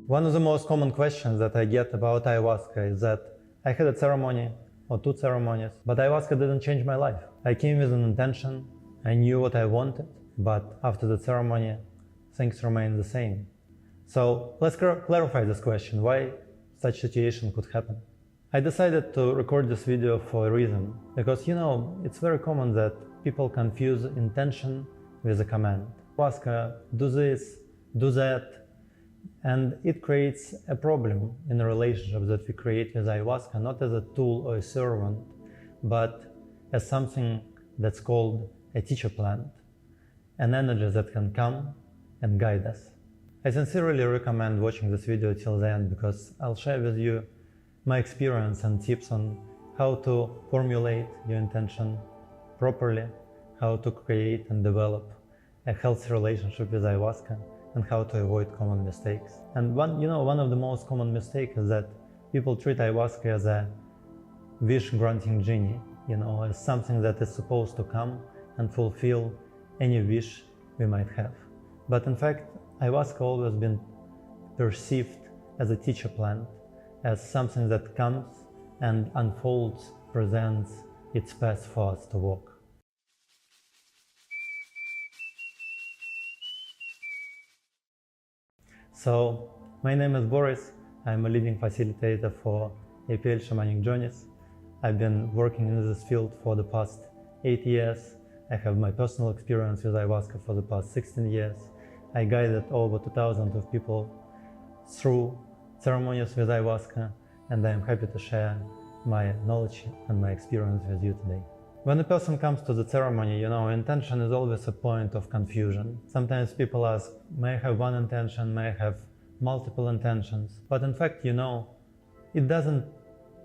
One of the most common questions that I get about ayahuasca is that I had a ceremony or 2 ceremonies, but ayahuasca didn't change my life. I came with an intention, I knew what I wanted, but after the ceremony, things remained the same. So let's clarify this question, why such situation could happen. I decided to record this video for a reason, because it's very common that people confuse intention with a command. Ayahuasca, do this, do that, and it creates a problem in the relationship that we create with ayahuasca, not as a tool or a servant, but as something that's called a teacher plant, an energy that can come and guide us. I sincerely recommend watching this video till the end, because I'll share with you my experience and tips on how to formulate your intention properly, how to create and develop a healthy relationship with ayahuasca, and how to avoid common mistakes. And one of the most common mistakes is that people treat ayahuasca as a wish-granting genie, as something that is supposed to come and fulfill any wish we might have. But in fact, ayahuasca always been perceived as a teacher plant, as something that comes and unfolds, presents its path for us to walk. So, my name is Boris. I'm a leading facilitator for APL Shamanic Journeys. I've been working in this field for the past 8 years. I have my personal experience with ayahuasca for the past 16 years. I guided over 2,000 of people through ceremonies with ayahuasca, and I'm happy to share my knowledge and my experience with you today. When a person comes to the ceremony, intention is always a point of confusion. Sometimes people ask, may I have one intention, may I have multiple intentions? But in fact, it doesn't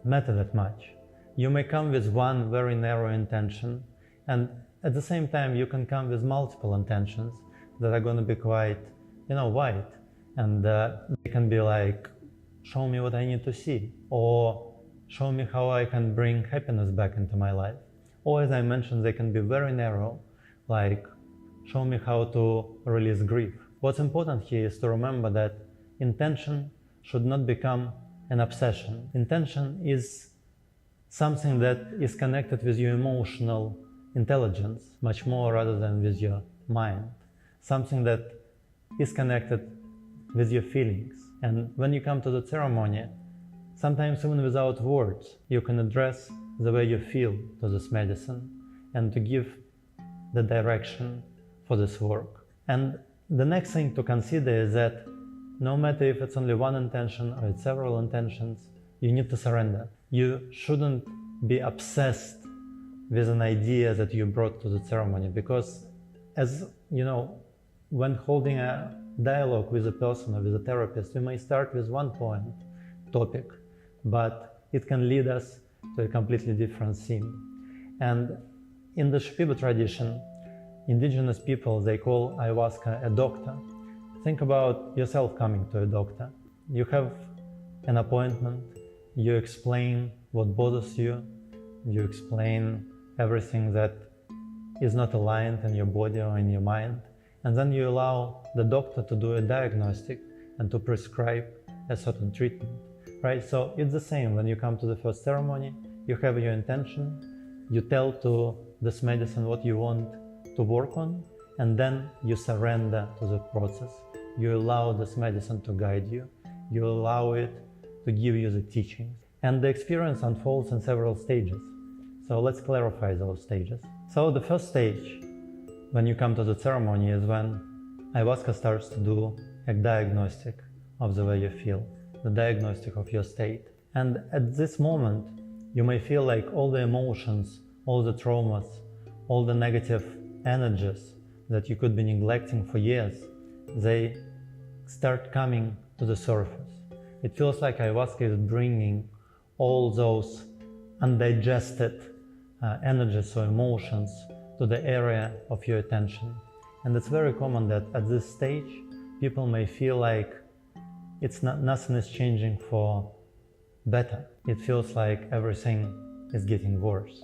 matter that much. You may come with one very narrow intention, and at the same time you can come with multiple intentions that are going to be quite, wide. And they can be like, show me what I need to see, or show me how I can bring happiness back into my life. Or as I mentioned, they can be very narrow, like show me how to release grief. What's important here is to remember that intention should not become an obsession. Intention is something that is connected with your emotional intelligence much more rather than with your mind. Something that is connected with your feelings. And when you come to the ceremony, sometimes even without words, you can address the way you feel to this medicine and to give the direction for this work. And the next thing to consider is that no matter if it's only one intention or it's several intentions, you need to surrender. You shouldn't be obsessed with an idea that you brought to the ceremony, because as when holding a dialogue with a person or with a therapist, we may start with one topic, but it can lead us to a completely different theme. And in the Shipibo tradition, indigenous people, they call ayahuasca a doctor. Think about yourself coming to a doctor. You have an appointment, you explain what bothers you, you explain everything that is not aligned in your body or in your mind, and then you allow the doctor to do a diagnostic and to prescribe a certain treatment. Right? So it's the same when you come to the first ceremony, you have your intention, you tell to this medicine what you want to work on, and then you surrender to the process. You allow this medicine to guide you, you allow it to give you the teachings. And the experience unfolds in several stages. So let's clarify those stages. So the first stage, when you come to the ceremony, is when ayahuasca starts to do a diagnostic of the way you feel, the diagnostic of your state. And at this moment, you may feel like all the emotions, all the traumas, all the negative energies that you could be neglecting for years, they start coming to the surface. It feels like ayahuasca is bringing all those undigested energies or emotions to the area of your attention. And it's very common that at this stage, people may feel like nothing is changing for better. It feels like everything is getting worse,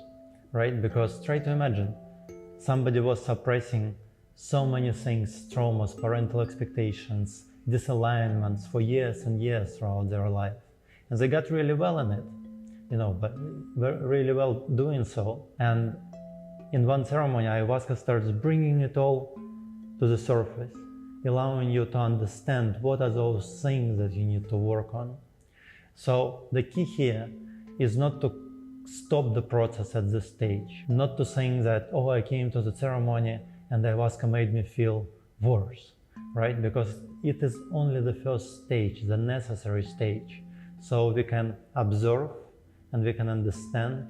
right? Because try to imagine, somebody was suppressing so many things, traumas, parental expectations, disalignments for years and years throughout their life. And they got really well in it, but really well doing so. And in one ceremony, ayahuasca starts bringing it all to the surface, allowing you to understand what are those things that you need to work on. So the key here is not to stop the process at this stage, not to think that, oh, I came to the ceremony and ayahuasca made me feel worse, right? Because it is only the first stage, the necessary stage. So we can observe and we can understand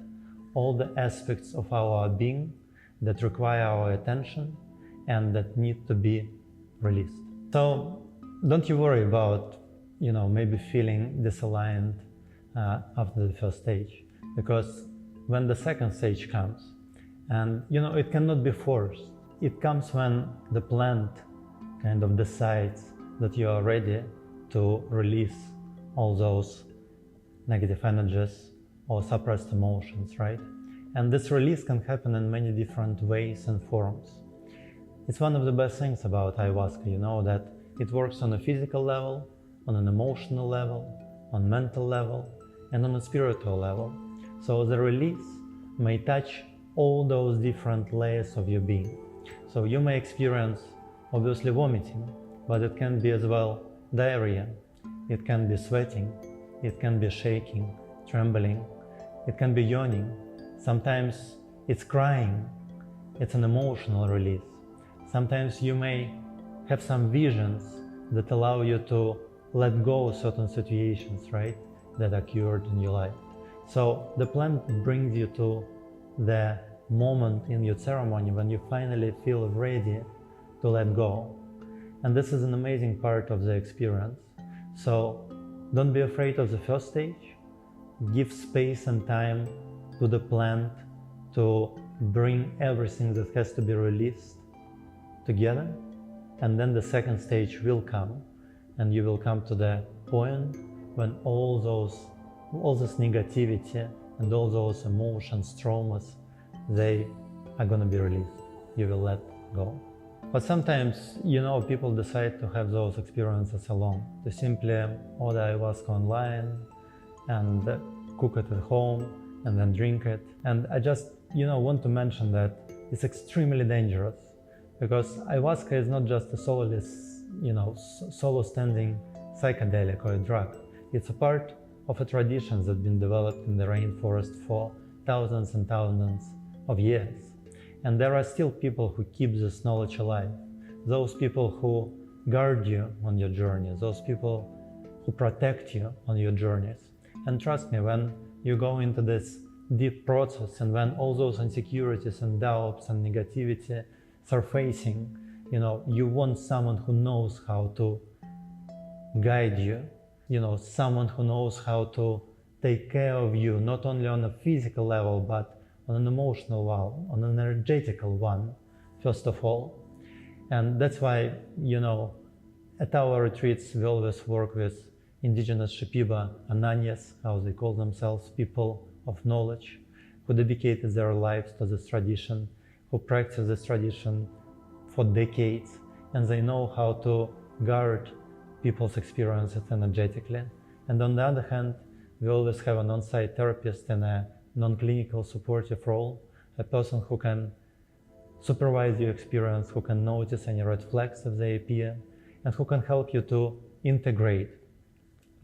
all the aspects of our being that require our attention and that need to be released. So don't you worry about, maybe feeling disaligned after the first stage, because when the second stage comes, and it cannot be forced. It comes when the plant kind of decides that you are ready to release all those negative energies or suppressed emotions, right? And this release can happen in many different ways and forms. It's one of the best things about ayahuasca, that it works on a physical level, on an emotional level, on mental level, and on a spiritual level. So the release may touch all those different layers of your being. So you may experience, obviously, vomiting, but it can be as well diarrhea, it can be sweating, it can be shaking, trembling, it can be yawning, sometimes it's crying, it's an emotional release. Sometimes you may have some visions that allow you to let go of certain situations, right, that occurred in your life. So the plant brings you to the moment in your ceremony when you finally feel ready to let go. And this is an amazing part of the experience. So don't be afraid of the first stage. Give space and time to the plant to bring everything that has to be released together. And then the second stage will come, and you will come to the point when all this negativity and all those emotions, traumas, they are going to be released. You will let go. But sometimes, people decide to have those experiences alone. They simply order ayahuasca online and cook it at home and then drink it. And I just, want to mention that it's extremely dangerous, because ayahuasca is not just a solo standing psychedelic or a drug. It's a part of a tradition that's been developed in the rainforest for thousands and thousands of years. And there are still people who keep this knowledge alive. Those people who guard you on your journey, those people who protect you on your journeys. And trust me, when you go into this deep process and when all those insecurities and doubts and negativity surfacing, you want someone who knows how to guide you, someone who knows how to take care of you, not only on a physical level, but on an emotional one, on an energetical one, first of all. And that's why, at our retreats, we always work with indigenous Shipibo, Onanyas, how they call themselves, people of knowledge, who dedicated their lives to this tradition, who practice this tradition for decades, and they know how to guard people's experiences energetically. And on the other hand, we always have an on-site therapist in a non-clinical supportive role, a person who can supervise your experience, who can notice any red flags if they appear, and who can help you to integrate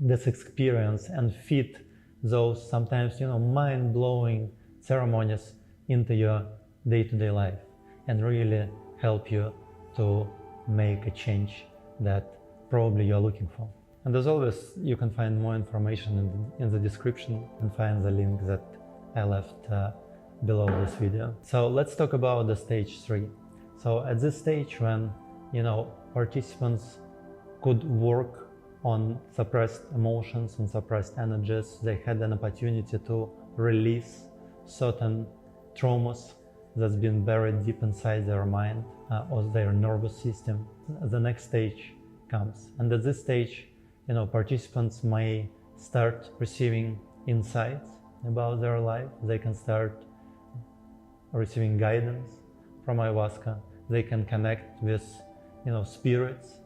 this experience and fit those sometimes, mind-blowing ceremonies into your day-to-day life and really help you to make a change that probably you're looking for. And as always, you can find more information in the description and find the link that I left below this video. So let's talk about the stage 3. So at this stage, when participants could work on suppressed emotions and suppressed energies, they had an opportunity to release certain traumas that's been buried deep inside their mind or their nervous system. The next stage comes, and at this stage, participants may start receiving insights about their life. They can start receiving guidance from ayahuasca. They can connect with, spirits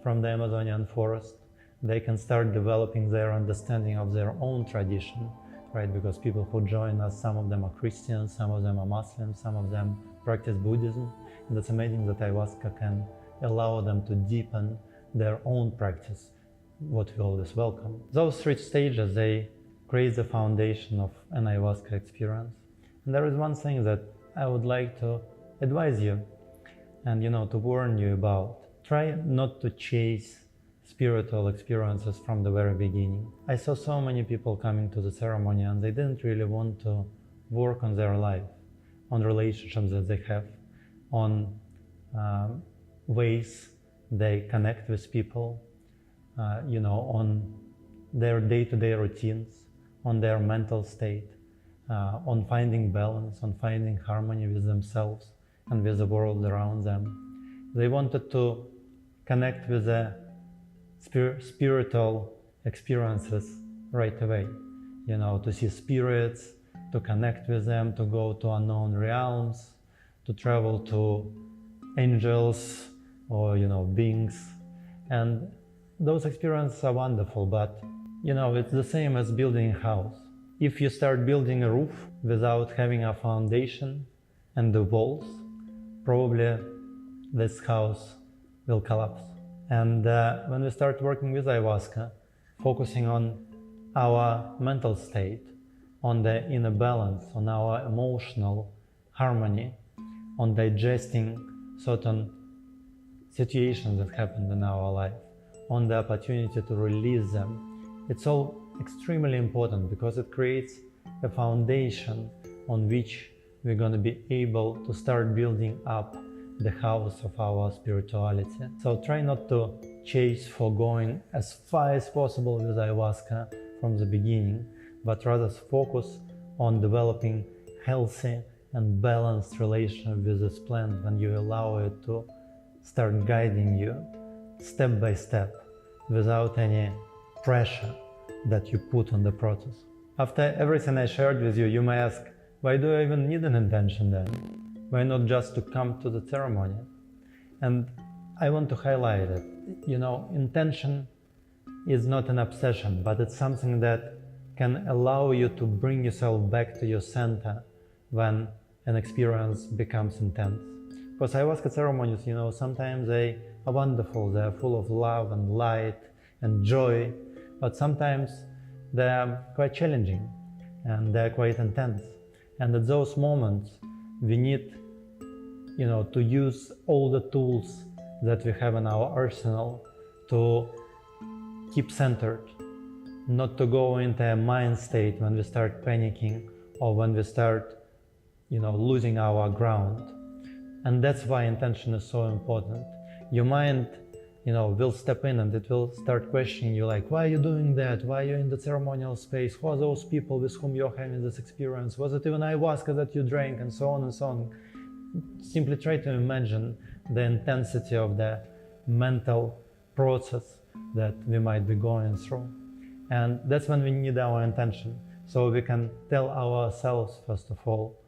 from the Amazonian forest, they can start developing their understanding of their own tradition, right? Because people who join us, some of them are Christians, some of them are Muslims, some of them practice Buddhism. And it's amazing that ayahuasca can allow them to deepen their own practice, what we always welcome. Those 3 stages, they create the foundation of an ayahuasca experience. And there is one thing that I would like to advise you and to warn you about. Try not to chase spiritual experiences from the very beginning. I saw so many people coming to the ceremony and they didn't really want to work on their life, on relationships that they have, on ways they connect with people, on their day-to-day routines, on their mental state, on finding balance, on finding harmony with themselves and with the world around them. They wanted to connect with the spiritual experiences right away, to see spirits, to connect with them, to go to unknown realms, to travel to angels or beings. And those experiences are wonderful, but it's the same as building a house. If you start building a roof without having a foundation and the walls, probably this house will collapse. And when we start working with ayahuasca, focusing on our mental state, on the inner balance, on our emotional harmony, on digesting certain situations that happened in our life, on the opportunity to release them, it's all extremely important because it creates a foundation on which we're going to be able to start building up the house of our spirituality. So try not to chase for going as far as possible with ayahuasca from the beginning, but rather focus on developing healthy and balanced relationship with this plant when you allow it to start guiding you step by step without any pressure that you put on the process. After everything I shared with you, you may ask, why do I even need an intention then? Why not just to come to the ceremony? And I want to highlight it. Intention is not an obsession, but it's something that can allow you to bring yourself back to your center when an experience becomes intense. Because ayahuasca ceremonies, sometimes they are wonderful, they're full of love and light and joy, but sometimes they're quite challenging and they're quite intense. And at those moments, we need, to use all the tools that we have in our arsenal to keep centered, not to go into a mind state when we start panicking or when we start, losing our ground. And that's why intention is so important. Your mind, will step in and it will start questioning you like, why are you doing that? Why are you in the ceremonial space? Who are those people with whom you're having this experience? Was it even ayahuasca that you drank? And so on and so on. Simply try to imagine the intensity of the mental process that we might be going through. And that's when we need our intention. So we can tell ourselves, first of all,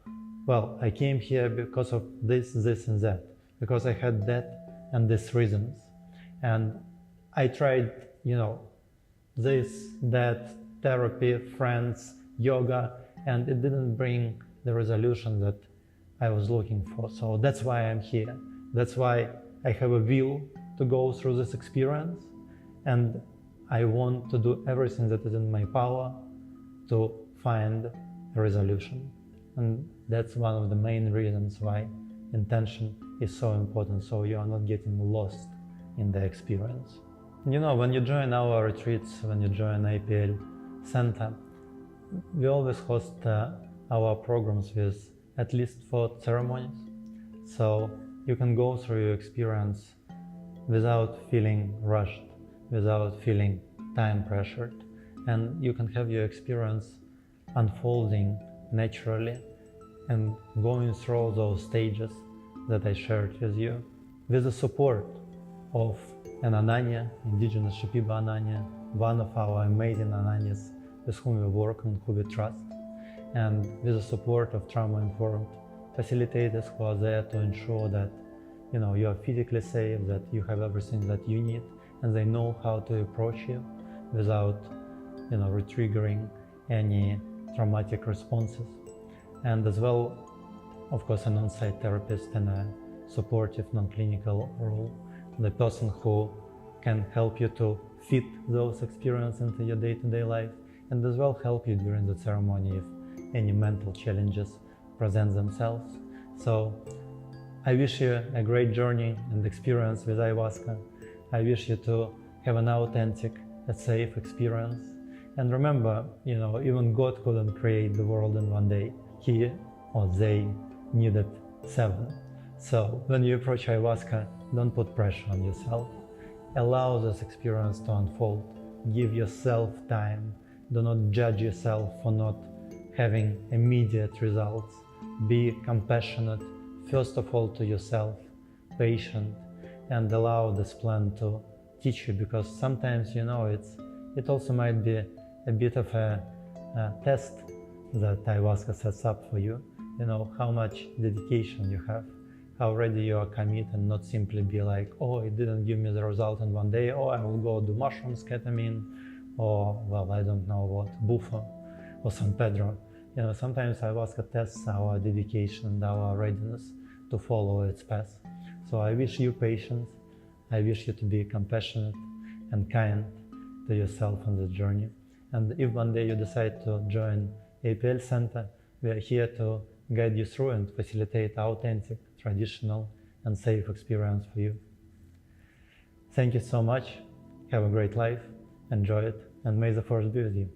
well, I came here because of this, this and that, because I had that and these reasons. And I tried, this, that, therapy, friends, yoga, and it didn't bring the resolution that I was looking for. So that's why I'm here. That's why I have a will to go through this experience. And I want to do everything that is in my power to find a resolution. And that's one of the main reasons why intention is so important, so you are not getting lost in the experience. When you join our retreats, when you join APL Center, we always host our programs with at least 4 ceremonies. So you can go through your experience without feeling rushed, without feeling time pressured, and you can have your experience unfolding naturally and going through those stages that I shared with you with the support of an Onanya, indigenous Shipibo Onanya, one of our amazing Onanyas with whom we work and who we trust, and with the support of trauma-informed facilitators who are there to ensure that you are physically safe, that you have everything that you need, and they know how to approach you without, re-triggering any traumatic responses. And as well, of course, an on-site therapist and a supportive non-clinical role, the person who can help you to fit those experiences into your day-to-day life, and as well help you during the ceremony if any mental challenges present themselves. So I wish you a great journey and experience with ayahuasca. I wish you to have an authentic, a safe experience. And remember, even God couldn't create the world in one day. He or they needed 7. So when you approach ayahuasca, don't put pressure on yourself. Allow this experience to unfold. Give yourself time. Do not judge yourself for not having immediate results. Be compassionate, first of all, to yourself, patient, and allow this plan to teach you, because sometimes, it also might be a bit of a test that ayahuasca sets up for you. How much dedication you have, how ready you are committed, and not simply be like, oh, it didn't give me the result in one day, or I will go do mushrooms, ketamine, or, well, I don't know what, bufo or San Pedro. Sometimes ayahuasca tests our dedication and our readiness to follow its path. So I wish you patience. I wish you to be compassionate and kind to yourself on this journey. And if one day you decide to join APL Center, we are here to guide you through and facilitate authentic, traditional, and safe experience for you. Thank you so much. Have a great life. Enjoy it. And may the force be with you.